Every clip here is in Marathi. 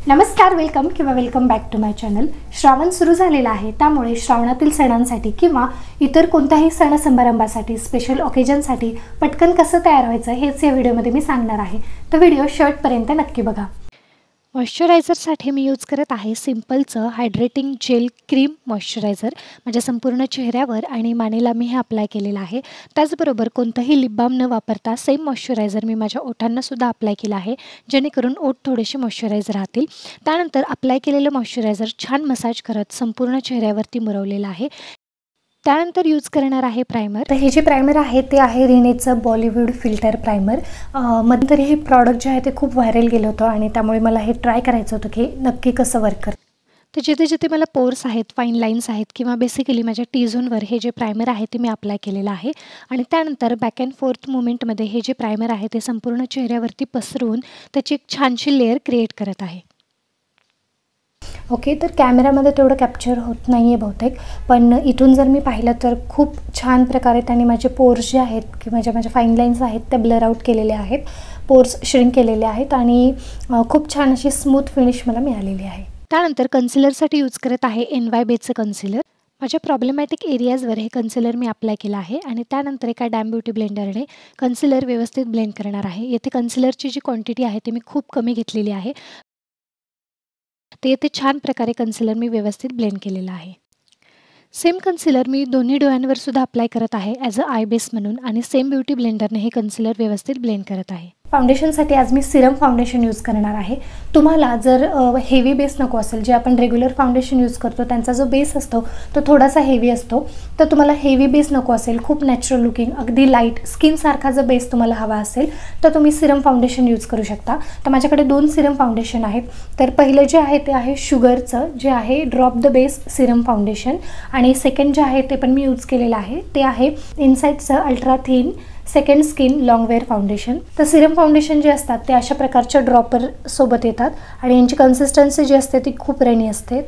नमस्कार, welcome back to my channel. श्रावण सुरू झालेला आहे, त्यामुळे श्रावणातील सणांसाठी किंवा इतर कोणत्याही सण समारंभासाठी स्पेशल ऑकेजनसाठी पटकन कसं तयार व्हायचं हेच या व्हिडिओमध्ये मी सांगणार आहे। तर व्हिडिओ शेवटपर्यंत नक्की बघा। मॉइश्चरायझरसाठी मी यूज करत आहे सिंपलचं हायड्रेटिंग जेल क्रीम मॉइश्चरायझर। माझ्या संपूर्ण चेहऱ्यावर आणि मानेला मी हे अप्लाय केलेलं आहे। त्याचबरोबर कोणताही लिप बाम न वापरता सेम मॉइश्चरायझर मी माझ्या ओठांना सुद्धा अप्लाय केला आहे, जेणेकरून ओठ थोडेसे मॉइश्चराइज राहतील। त्यानंतर अप्लाय केलेलं मॉइश्चरायझर छान मसाज करत संपूर्ण चेहऱ्यावरती मुरवलेलं आहे। त्यानंतर यूज करणार आहे प्राइमर। तर हे जे प्राइमर आहे ते आहे रिनेचं बॉलिवूड फिल्टर प्राइमर। मध्यंतरी हे प्रॉडक्ट जे आहे ते खूप व्हायरल गेलं होतं आणि त्यामुळे मला हे ट्राय करायचं होतं की नक्की कसं वर्क करतं। तर जिथे जिथे मला पोर्स आहेत, फाईन लाईन्स आहेत किंवा बेसिकली माझ्या टी झोनवर हे जे प्राइमर आहे ते मी अप्लाय केलेलं आहे। आणि त्यानंतर बॅक अँड फोर्थ मुवमेंटमध्ये हे जे प्राइमर आहे ते संपूर्ण चेहऱ्यावरती पसरवून त्याची एक छानशी लेअर क्रिएट करत आहे। ओके, तर कॅमेरामध्ये तेवढं कॅप्चर होत नाही आहे बहुतेक, पण इथून जर मी पाहिलं तर खूप छान प्रकारे त्यांनी माझे पोर्स जे आहेत किंवा माझ्या फाईन लाईन्स आहेत त्या ब्लर आउट केलेले आहेत, पोर्स श्रिंक केलेले आहेत आणि खूप छान अशी स्मूथ फिनिश मला मिळालेली आहे। त्यानंतर कन्सिलरसाठी यूज करत आहे NYBेचं कन्सिलर। माझ्या प्रॉब्लेमॅटिक एरियाजवर हे कन्सिलर मी अप्लाय केलं आहे आणि त्यानंतर एका डॅम ब्युटी ब्लेंडरने कन्सिलर व्यवस्थित ब्लेंड करणार आहे। येथे कन्सिलरची जी क्वांटिटी आहे ती मी खूप कमी घेतलेली आहे। ते येथे छान प्रकारे कन्सिलर मी व्यवस्थित ब्लेंड केलेला आहे। सेम कन्सिलर मी दोन्ही डोळ्यांवर सुद्धा अप्लाय करत आहे ॲज अ आय बेस म्हणून आणि सेम ब्युटी ब्लेंडरने हे कन्सिलर व्यवस्थित ब्लेंड करत आहे। फाउंडेशनसाठी आज मी सिरम फाउंडेशन यूज करणार आहे। तुम्हाला जर हेवी बेस नको असेल, जे आपण रेग्युलर फाउंडेशन यूज करतो त्यांचा जो बेस असतो तो थोडासा हेवी असतो, तर तुम्हाला हेवी बेस नको असेल, खूप नॅचरल लुकिंग अगदी लाईट स्किनसारखा जर बेस तुम्हाला हवा असेल तर तुम्ही सिरम फाउंडेशन यूज करू शकता। तर माझ्याकडे 2 सिरम फाउंडेशन आहेत। तर पहिलं जे आहे ते आहे शुगरचं, जे आहे drop the base Serum foundation आणि सेकंड जे आहे ते पण मी यूज केलेलं आहे ते आहे इनसाइटचं ultra thin second skin longwear foundation. तर सिरम फाउंडेशन जे असतात ते अशा प्रकारच्या ड्रॉपर सोबत येतात आणि यांची कन्सिस्टन्सी जी असते ती खूप रेनी असते।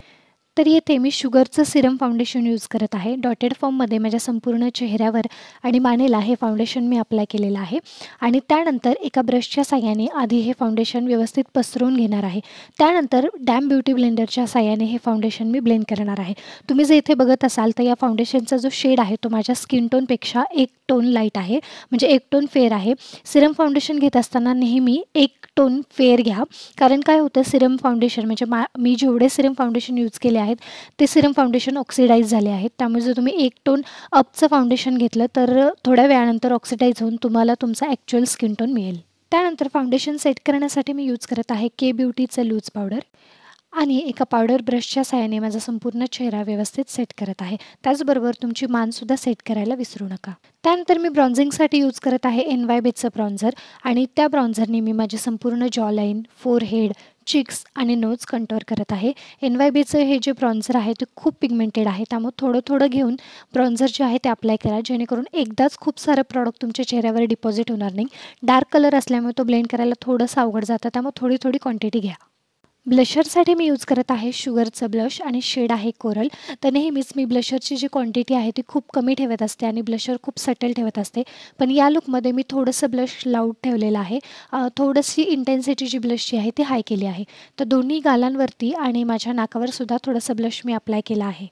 तर येथे मी शुगरचं सिरम फाउंडेशन यूज करत आहे। डॉटेड फॉर्ममध्ये माझ्या संपूर्ण चेहऱ्यावर आणि मानेला हे फाउंडेशन मी अप्लाय केलेलं आहे आणि त्यानंतर एका ब्रशच्या साहाय्याने आधी हे फाउंडेशन व्यवस्थित पसरवून घेणार आहे। त्यानंतर डॅम ब्युटी ब्लेंडरच्या साहाय्याने हे फाउंडेशन मी ब्लेंड करणार आहे। तुम्ही जे इथे बघत असाल तर या फाउंडेशनचा जो शेड आहे तो माझ्या स्किन टोनपेक्षा 1 टोन लाईट आहे, म्हणजे 1 टोन फेअर आहे। सिरम फाउंडेशन घेत असताना नेहमी 1 टोन फेअर घ्या, कारण काय होतं सिरम फाउंडेशन म्हणजे मी जेवढे सिरम फाउंडेशन यूज केले आहेत ते सिरम फाउंडेशन ऑक्सिडाइज झाले आहेत। त्यामुळे जर तुम्ही 1 टोन अपचं फाउंडेशन घेतलं तर थोड्या वेळानंतर ऑक्सिडाइज होऊन तुम्हाला तुमचा ॲक्च्युअल स्किन टोन मिळेल। त्यानंतर फाउंडेशन सेट करण्यासाठी मी यूज करत आहे के ब्युटीचं लूज पावडर आणि एका पावडर ब्रशच्या साहाय्याने माझा संपूर्ण चेहरा व्यवस्थित सेट करत आहे। त्याचबरोबर तुमची मानसुद्धा सेट करायला विसरू नका। त्यानंतर मी ब्रॉन्झिंगसाठी यूज करत आहे NYBेचं ब्रॉन्झर आणि त्या ब्रॉन्झरने मी माझे संपूर्ण जॉलाईन, फोरहेड, चिक्स आणि नोज कंटोर करत आहे। NYBेचं हे जे ब्रॉन्झर आहे ते खूप पिगमेंटेड आहे, त्यामुळे थोडं थोडं घेऊन ब्रॉन्झर जे आहे ते अप्लाय करा, जेणेकरून एकदाच खूप सारं प्रॉडक्ट तुमच्या चेहऱ्यावर डिपॉझिट होणार नाही। डार्क कलर असल्यामुळे तो ब्लेंड करायला थोडंसं अवघड जातं, त्यामुळे थोडी थोडी क्वांटिटी घ्या। ब्लशरसाठी मी यूज करत आहे शुगरचं ब्लश आणि शेड आहे कोरल। तर नेहमीच मी ब्लशरची जी क्वांटिटी आहे ती खूप कमी ठेवत असते आणि ब्लशर खूप सटल ठेवत असते, पण या लुकमध्ये मी थोडंसं ब्लश लाऊड ठेवलेलं आहे। थोडीशी इंटेन्सिटी जी ब्लशची आहे ती हाय केली आहे। तर दोन्ही गालांवरती आणि माझ्या नाकावर सुद्धा थोडंसं ब्लश मी अप्लाय केलं आहे।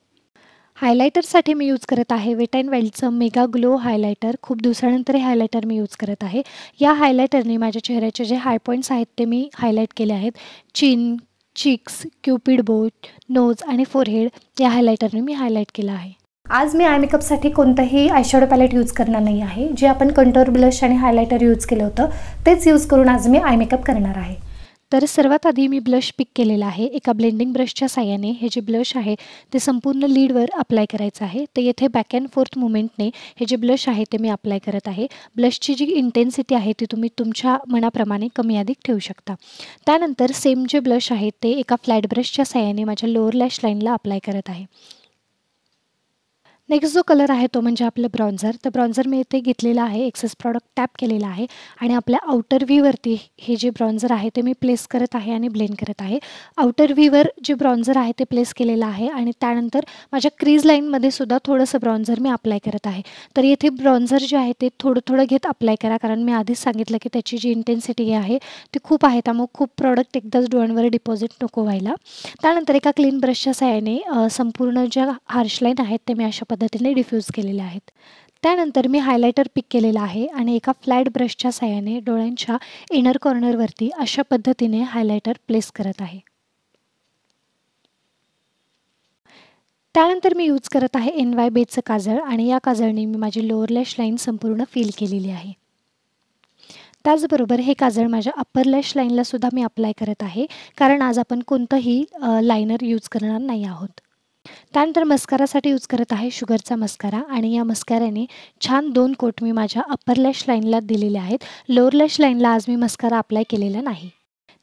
हायलायटरसाठी मी यूज करत आहे वेट अँड वाईल्डचं मेगा ग्लो हायलायटर। खूप दिवसानंतर हे हायलायटर मी यूज करत आहे। या हायलायटरने माझ्या चेहऱ्याचे जे हाय पॉईंट्स आहेत ते मी हायलाईट केले आहेत। चिन, चिक्स, क्युपिड बोट, नोज आणि फोरहेड या हायलायटरने मी हायलाईट केलं आहे। आज मी आय मेकअपसाठी कोणतंही आयशॅडो पॅलेट यूज करणार नाही आहे। जे आपण कंटोर ब्लश आणि हायलायटर यूज केलं होतं तेच यूज करून आज मी आय मेकअप करणार आहे। तर सर्वात आधी मी ब्लश पिक केलेला आहे। एका ब्लेंडिंग ब्रशच्या साहाय्याने हे जे ब्लश आहे ते संपूर्ण लीडवर अप्लाय करायचं आहे। तर येथे बॅक अँड फोर्थ मुवमेंटने हे जे ब्लश आहे ते मी अप्लाय करत आहे। ब्लशची जी इंटेन्सिटी आहे ती तुम्ही तुमच्या मनाप्रमाणे कमी अधिक ठेवू शकता। त्यानंतर सेम जे ब्लश आहे ते एका फ्लॅट ब्रशच्या साहाय्याने माझ्या लोअर लॅश लाईनला अप्लाय करत आहे। नेक्स्ट जो कलर आहे तो म्हणजे आपलं ब्रॉन्झर. तर ब्रॉन्झर मी इथे घेतलेला आहे, एक्सेस प्रॉडक्ट टॅप केलेला आहे आणि आपल्या आउटर व्हीवरती हे जे ब्रॉन्झर आहे ते मी प्लेस करत आहे आणि ब्लेंड करत आहे. आउटर व्हीवर जे ब्रॉन्झर आहे ते प्लेस केलेलं आहे आणि त्यानंतर माझ्या क्रीज लाईनमध्ये सुद्धा थोडंसं ब्रॉन्झर मी अप्लाय करत आहे. तर येथे ब्रॉन्झर जे आहे ते थोडं थोडं घेत अप्लाय करा, कारण मी आधीच सांगितलं की त्याची जी इंटेन्सिटी आहे ती खूप आहे, त्यामुळे खूप प्रॉडक्ट एकदाच डोळ्यांवर डिपॉझिट नको व्हायला. त्यानंतर एका क्लीन ब्रशच्या साहाय्याने संपूर्ण ज्या हार्श लाईन आहेत ते मी अशा पद्धतीने डिफ्यूज केलेले आहेत. त्यानंतर मी हायलायटर पिक केलेला आहे आणि एका फ्लॅट ब्रशच्या साहाय्याने डोळ्यांच्या इनर कॉर्नरवरती अशा पद्धतीने हायलायटर प्लेस करत आहे. त्यानंतर मी यूज करत आहे NY बेसचं काजळ आणि या काजळने मी माझी लोअर लॅश लाईन संपूर्ण फिल केलेली आहे. त्याचबरोबर हे काजळ माझ्या अप्पर लॅश लाईनला सुद्धा मी अप्लाय करत आहे, कारण आज आपण कोणतंही लायनर यूज करणार नाही आहोत. त्यानंतर मस्कारासाठी यूज करत आहे शुगरचा मस्कारा आणि या मस्काऱ्याने छान 2 कोट मी माझ्या अप्पर लॅश लाईनला दिलेले आहेत. लोअर लॅश लाईनला आज मी मस्कारा अप्लाय केलेला नाही.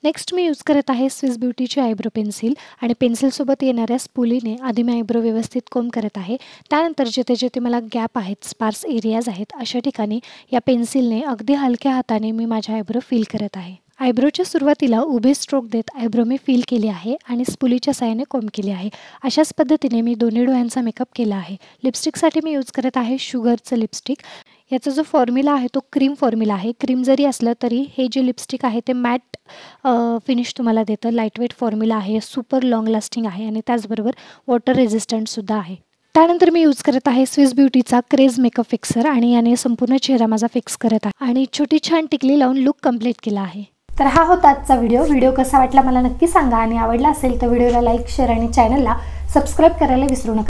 नेक्स्ट मी यूज करत आहे स्विस ब्युटीची आयब्रो पेन्सिल आणि पेन्सिलसोबत येणाऱ्या स्पुलीने आधी मी आयब्रो व्यवस्थित कोम करत आहे. त्यानंतर जिथे जिथे मला गॅप आहेत, स्पार्स एरियाज आहेत, अशा ठिकाणी या पेन्सिलने अगदी हलक्या हाताने मी माझ्या आयब्रो फिल करत आहे. आयब्रोच्या सुरुवातीला उभे स्ट्रोक देत आयब्रो मी फिल केली आहे आणि स्पुलीच्या साहाय्याने कोम केली आहे. अशाच पद्धतीने मी दोन्ही डोळ्यांचा मेकअप केला आहे. लिपस्टिकसाठी मी यूज करत आहे शुगरचं लिपस्टिक. याचा जो फॉर्म्युला आहे तो क्रीम फॉर्म्युला आहे. क्रीम जरी असलं तरी हे जे लिपस्टिक आहे ते मॅट फिनिश तुम्हाला देतं. लाईटवेट फॉर्म्युला आहे, सुपर लाँग लास्टिंग आहे आणि त्याचबरोबर वॉटर रेझिस्टंटसुद्धा आहे. त्यानंतर मी यूज करत आहे स्विस ब्युटीचा क्रेज मेकअप फिक्सर आणि याने संपूर्ण चेहरा माझा फिक्स करत आहे आणि छोटी छान टिकली लावून लुक कंप्लीट केला आहे. तर हा होता आजचा व्हिडिओ कसा वाटला मला नक्की सांगा आणि आवडला असेल तर व्हिडिओला लाईक, शेअर आणि चॅनलला सबस्क्राईब करायला विसरू नका.